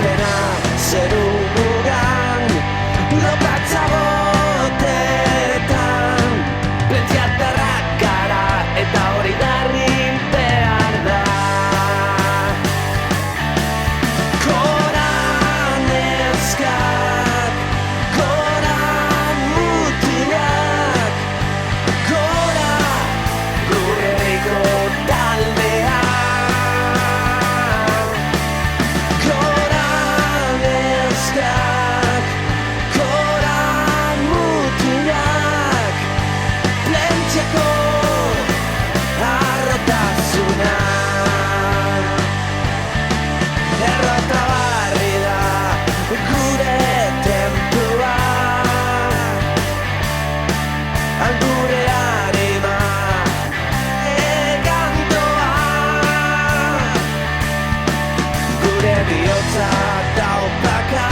pena zeru mugan lokatza botetan plentziatarrak gara eta hori garrin behar da koran eskak koran mutilak kora gure herriko taldea koran eskak koran mutilak plentziako arrotasuna errota barri da gure templua gure arima egandoa gure bihotza daupaka